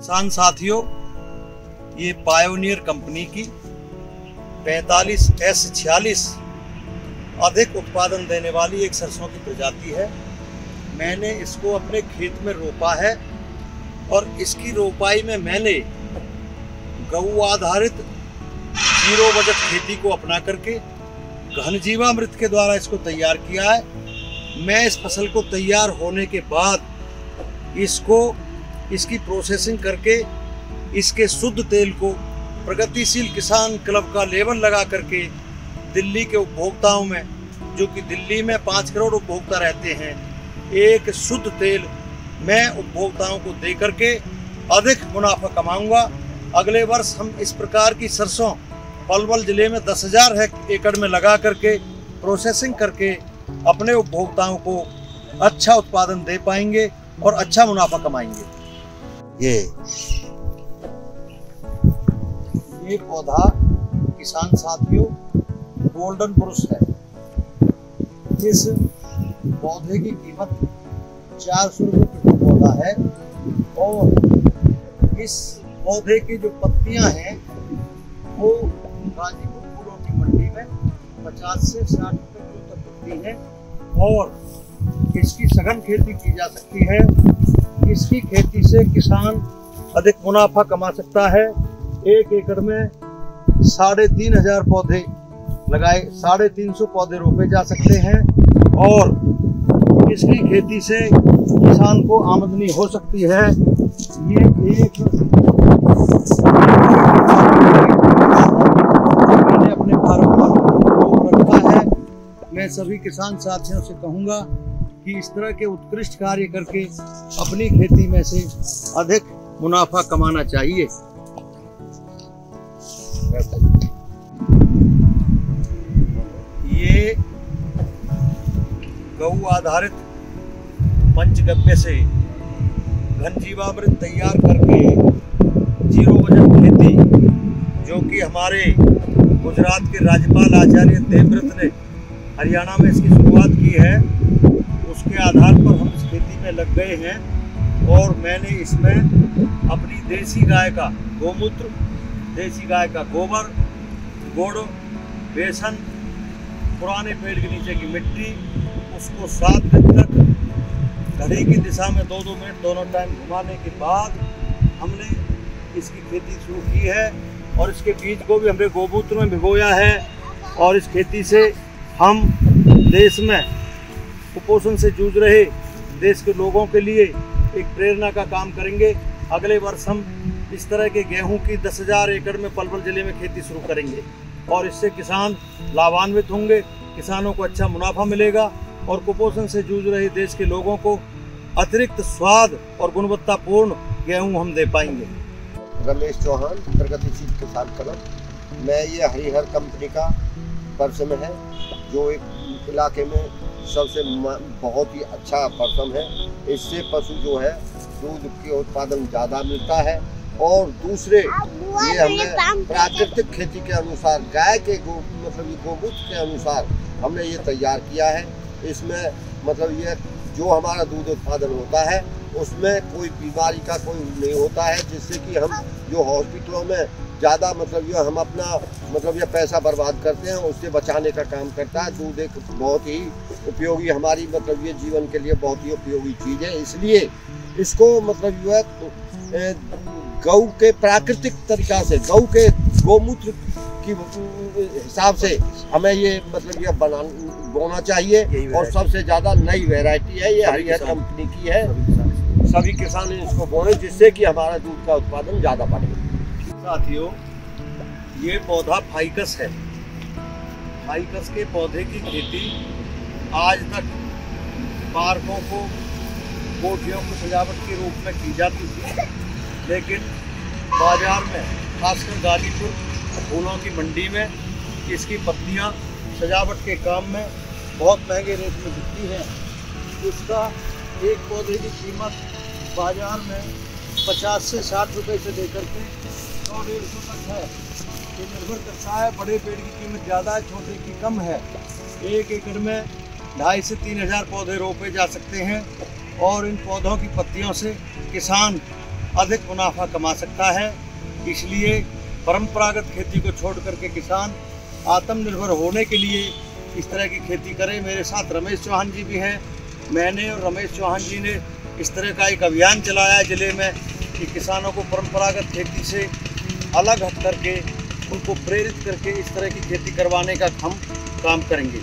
किसान साथियों, ये पायोनियर कंपनी की 45S46 अधिक उत्पादन देने वाली एक सरसों की प्रजाति है। मैंने इसको अपने खेत में रोपा है और इसकी रोपाई में मैंने गऊ आधारित जीरो बजट खेती को अपना करके घनजीवामृत के द्वारा इसको तैयार किया है। मैं इस फसल को तैयार होने के बाद इसकी प्रोसेसिंग करके इसके शुद्ध तेल को प्रगतिशील किसान क्लब का लेबल लगा करके दिल्ली के उपभोक्ताओं में, जो कि दिल्ली में 5 करोड़ उपभोक्ता रहते हैं, एक शुद्ध तेल मैं उपभोक्ताओं को दे करके अधिक मुनाफा कमाऊंगा। अगले वर्ष हम इस प्रकार की सरसों पलवल जिले में 10,000 एकड़ में लगा करके प्रोसेसिंग करके अपने उपभोक्ताओं को अच्छा उत्पादन दे पाएंगे और अच्छा मुनाफा कमाएंगे। ये पौधा किसान साथियों गोल्डन पुरुष है। इस पौधे की कीमत 400 रुपये प्रति पौधा है और इस पौधे की जो पत्तियां हैं वो गाजीपुर फूलों की मंडी में 50 से 60 रुपये तक बिकती है और इसकी सघन खेती की जा सकती है। इसकी खेती से किसान अधिक मुनाफा कमा सकता है। 1 एकड़ में 3,500 पौधे लगाए, 350 पौधे रोपे जा सकते हैं और इसकी खेती से किसान को आमदनी हो सकती है। ये एक मैंने अपने फार्म पर रखा है। मैं सभी किसान साथियों से कहूँगा कि इस तरह के उत्कृष्ट कार्य करके अपनी खेती में से अधिक मुनाफा कमाना चाहिए। ये गऊ आधारित पंचगव्य से घनजीवामृत तैयार करके जीरो बजट खेती, जो कि हमारे गुजरात के राज्यपाल आचार्य देवव्रत ने हरियाणा में इसकी शुरुआत की है, उसके आधार पर हम इस खेती में लग गए हैं। और मैंने इसमें अपनी देसी गाय का गोमूत्र, देसी गाय का गोबर, गुड़, बेसन, पुराने पेड़ के नीचे की मिट्टी, उसको 7 दिन तक घड़ी की दिशा में 2-2 मिनट दोनों टाइम घुमाने के बाद हमने इसकी खेती शुरू की है। और इसके बीज को भी हमने गोमूत्र में भिगोया है और इस खेती से हम देश में कुपोषण से जूझ रहे देश के लोगों के लिए एक प्रेरणा का काम करेंगे। अगले वर्ष हम इस तरह के गेहूं की 10,000 एकड़ में पलवल जिले में खेती शुरू करेंगे और इससे किसान लाभान्वित होंगे, किसानों को अच्छा मुनाफा मिलेगा और कुपोषण से जूझ रहे देश के लोगों को अतिरिक्त स्वाद और गुणवत्तापूर्ण गेहूं हम दे पाएंगे। रमेश चौहान, प्रगतिशील किसान क्लब। मैं ये हरिहर कंपनी का पर्सन है, जो एक इलाके में सबसे बहुत ही अच्छा पर्सन है। इससे पशु जो है दूध के उत्पादन ज़्यादा मिलता है और दूसरे ये हमने प्राकृतिक खेती के अनुसार गाय के गोमूत्र के अनुसार हमने ये तैयार किया है। इसमें ये जो हमारा दूध उत्पादन होता है उसमें कोई बीमारी का कोई नहीं होता है, जिससे कि हम जो हॉस्पिटलों में ज़्यादा ये हम अपना ये पैसा बर्बाद करते हैं, उससे बचाने का काम करता है। दूध एक बहुत ही उपयोगी हमारी ये जीवन के लिए बहुत ही उपयोगी चीज़ है। इसलिए इसको गऊ के प्राकृतिक तरीक़ा से, गऊ के गोमूत्र की हिसाब से हमें ये ये बोना चाहिए। और सबसे ज़्यादा नई वैरायटी है, ये हरिहर कंपनी की है। सभी किसान इसको बोए, जिससे कि हमारा दूध का उत्पादन ज़्यादा बढ़े। साथियों, ये पौधा फाइकस है। फाइकस के पौधे की खेती आज तक पार्कों को, कोठियों को सजावट के रूप में की जाती थी, लेकिन बाजार में खासकर गाजीपुर फूलों की मंडी में इसकी पत्तियां सजावट के काम में बहुत महंगे रेट में बिकती हैं। इसका एक पौधे की कीमत बाजार में 50 से 60 रुपये से लेकर के 100-150 तक है। ये निर्भर करता है, बड़े पेड़ की कीमत ज़्यादा है, छोटे की कम है। 1 एकड़ में 2,500 से 3,000 पौधे रोपे जा सकते हैं और इन पौधों की पत्तियों से किसान अधिक मुनाफा कमा सकता है। इसलिए परंपरागत खेती को छोड़ करके किसान आत्मनिर्भर होने के लिए इस तरह की खेती करे। मेरे साथ रमेश चौहान जी भी हैं। मैंने और रमेश चौहान जी ने इस तरह का एक अभियान चलाया है जिले में कि किसानों को परंपरागत खेती से अलग हट करके उनको प्रेरित करके इस तरह की खेती करवाने का हम काम करेंगे।